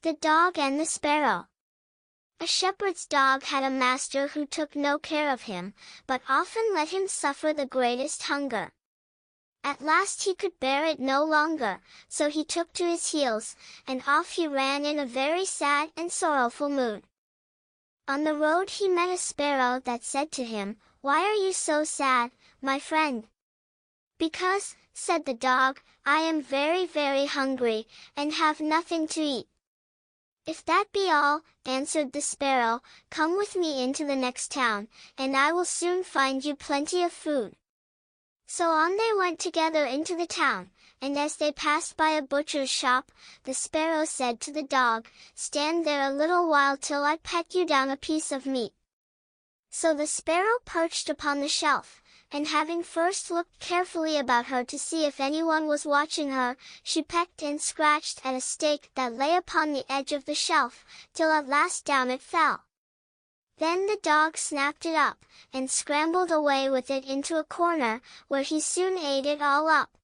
The Dog and the Sparrow. A shepherd's dog had a master who took no care of him, but often let him suffer the greatest hunger. At last he could bear it no longer, so he took to his heels, and off he ran in a very sad and sorrowful mood. On the road he met a sparrow that said to him, "Why are you so sad, my friend?" "Because," said the dog, "I am very, very hungry, and have nothing to eat." "If that be all," answered the sparrow, "come with me into the next town, and I will soon find you plenty of food." So on they went together into the town, and as they passed by a butcher's shop, the sparrow said to the dog, "Stand there a little while till I peck you down a piece of meat." So the sparrow perched upon the shelf, and having first looked carefully about her to see if anyone was watching her, she pecked and scratched at a steak that lay upon the edge of the shelf, till at last down it fell. Then the dog snapped it up, and scrambled away with it into a corner, where he soon ate it all up.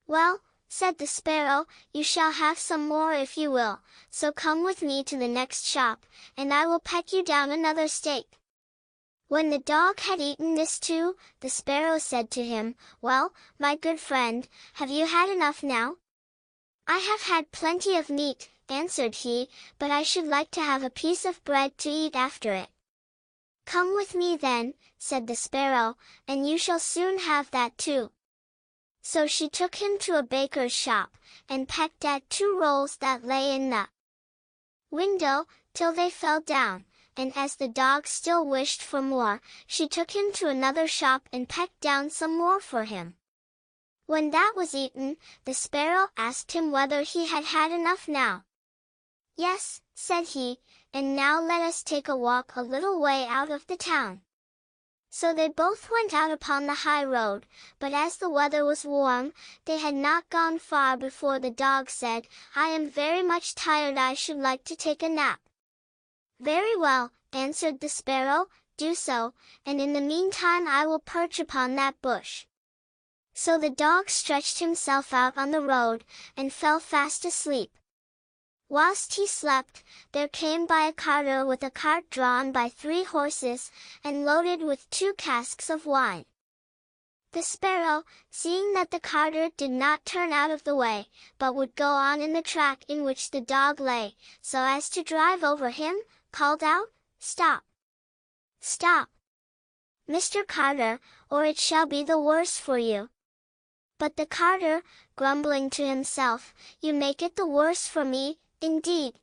"Well," said the sparrow, "you shall have some more if you will, so come with me to the next shop, and I will peck you down another steak." When the dog had eaten this too, the sparrow said to him, "Well, my good friend, have you had enough now?" "I have had plenty of meat," answered he, "but I should like to have a piece of bread to eat after it." "Come with me then," said the sparrow, "and you shall soon have that too." So she took him to a baker's shop, and pecked at 2 rolls that lay in the window, till they fell down, and as the dog still wished for more, she took him to another shop and pecked down some more for him. When that was eaten, the sparrow asked him whether he had had enough now. "Yes," said he, "and now let us take a walk a little way out of the town." So they both went out upon the high road, but as the weather was warm, they had not gone far before the dog said, "I am very much tired, I should like to take a nap." "Very well," answered the sparrow, "do so, and in the meantime I will perch upon that bush." So the dog stretched himself out on the road, and fell fast asleep. Whilst he slept, there came by a carter with a cart drawn by 3 horses, and loaded with 2 casks of wine. The sparrow, seeing that the carter did not turn out of the way, but would go on in the track in which the dog lay, so as to drive over him, called out, "Stop! Stop, Mr. Carter, or it shall be the worse for you." But the carter, grumbling to himself, "You make it the worse for me, indeed.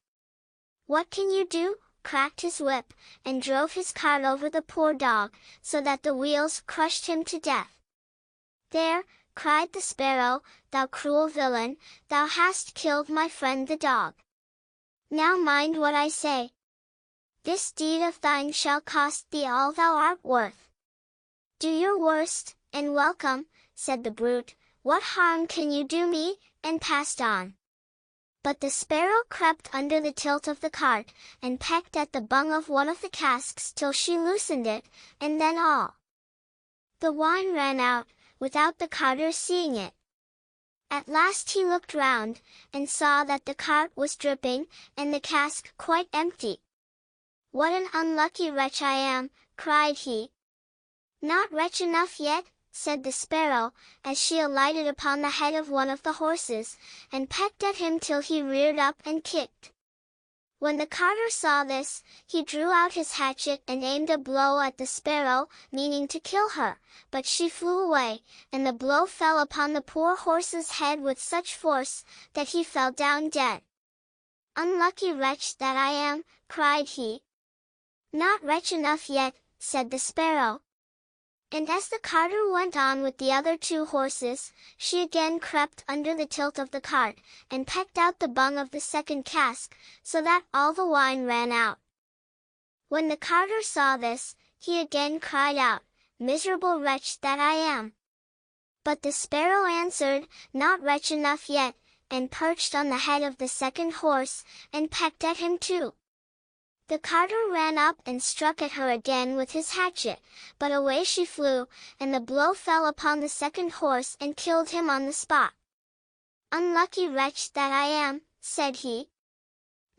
What can you do?" cracked his whip, and drove his cart over the poor dog, so that the wheels crushed him to death. "There," cried the sparrow, "thou cruel villain, thou hast killed my friend the dog. Now mind what I say. This deed of thine shall cost thee all thou art worth." "Do your worst, and welcome," said the brute, "what harm can you do me?" and passed on. But the sparrow crept under the tilt of the cart, and pecked at the bung of one of the casks till she loosened it, and then all the wine ran out, without the carter seeing it. At last he looked round, and saw that the cart was dripping, and the cask quite empty. "What an unlucky wretch I am!" cried he. "Not wretch enough yet," said the sparrow, as she alighted upon the head of one of the horses, and pecked at him till he reared up and kicked. When the carter saw this, he drew out his hatchet and aimed a blow at the sparrow, meaning to kill her, but she flew away, and the blow fell upon the poor horse's head with such force, that he fell down dead. "Unlucky wretch that I am!" cried he. "Not wretch enough yet," said the sparrow. And as the carter went on with the other 2 horses, she again crept under the tilt of the cart, and pecked out the bung of the second cask, so that all the wine ran out. When the carter saw this, he again cried out, "Miserable wretch that I am!" But the sparrow answered, "Not wretch enough yet," and perched on the head of the second horse, and pecked at him too. The carter ran up and struck at her again with his hatchet, but away she flew, and the blow fell upon the second horse and killed him on the spot. "Unlucky wretch that I am," said he.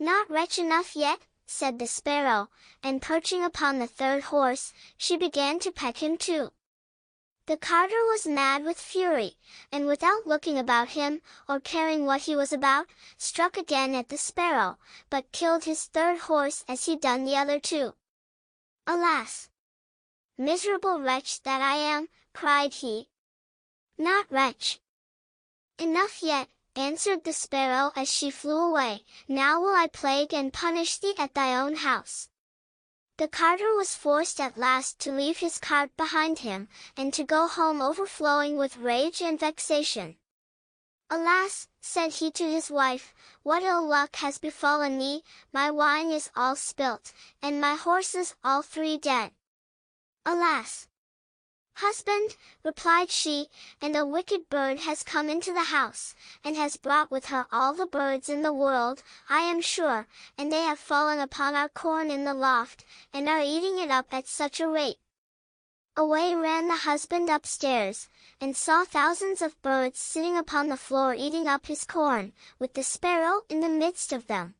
"Not rich enough yet," said the sparrow, and perching upon the third horse, she began to peck him too. The carter was mad with fury, and without looking about him, or caring what he was about, struck again at the sparrow, but killed his third horse as he done the other two. "Alas! Miserable wretch that I am," cried he. "Not wretch enough yet," answered the sparrow as she flew away, "now will I plague and punish thee at thy own house." The carter was forced at last to leave his cart behind him, and to go home overflowing with rage and vexation. "Alas," said he to his wife, "what ill luck has befallen me, my wine is all spilt, and my horses all three dead." "Alas, husband," replied she, "and a wicked bird has come into the house, and has brought with her all the birds in the world, I am sure, and they have fallen upon our corn in the loft, and are eating it up at such a rate." Away ran the husband upstairs, and saw thousands of birds sitting upon the floor eating up his corn, with the sparrow in the midst of them.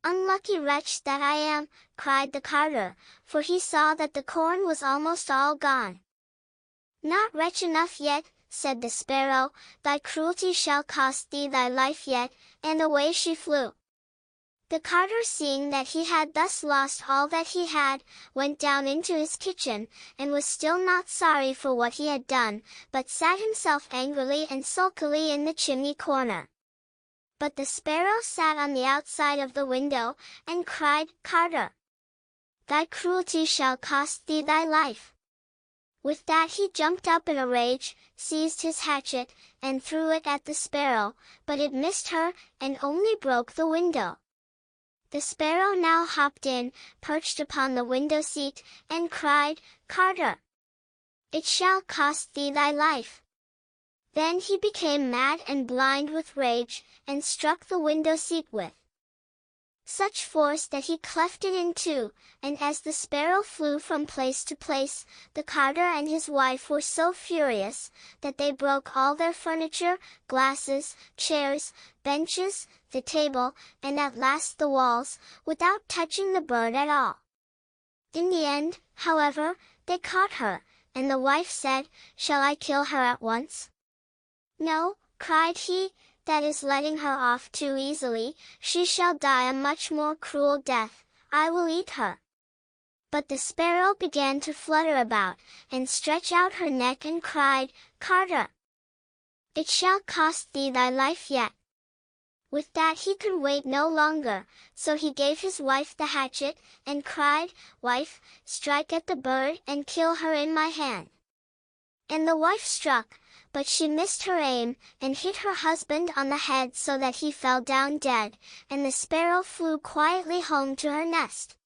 "Unlucky wretch that I am," cried the carter, for he saw that the corn was almost all gone. "Not wretch enough yet," said the sparrow, "thy cruelty shall cost thee thy life yet," and away she flew. The carter, seeing that he had thus lost all that he had, went down into his kitchen, and was still not sorry for what he had done, but sat himself angrily and sulkily in the chimney corner. But the sparrow sat on the outside of the window, and cried, "Carter, thy cruelty shall cost thee thy life." With that he jumped up in a rage, seized his hatchet, and threw it at the sparrow, but it missed her, and only broke the window. The sparrow now hopped in, perched upon the window seat, and cried, "Carter, it shall cost thee thy life." Then he became mad and blind with rage, and struck the window seat with such force that he cleft it in two, and as the sparrow flew from place to place, the carter and his wife were so furious, that they broke all their furniture, glasses, chairs, benches, the table, and at last the walls, without touching the bird at all. In the end, however, they caught her, and the wife said, "Shall I kill her at once?" "No," cried he, "that is letting her off too easily, she shall die a much more cruel death, I will eat her." But the sparrow began to flutter about, and stretch out her neck and cried, "Carter, it shall cost thee thy life yet." With that he could wait no longer, so he gave his wife the hatchet, and cried, "Wife, strike at the bird and kill her in my hand." And the wife struck, but she missed her aim, and hit her husband on the head so that he fell down dead, and the sparrow flew quietly home to her nest.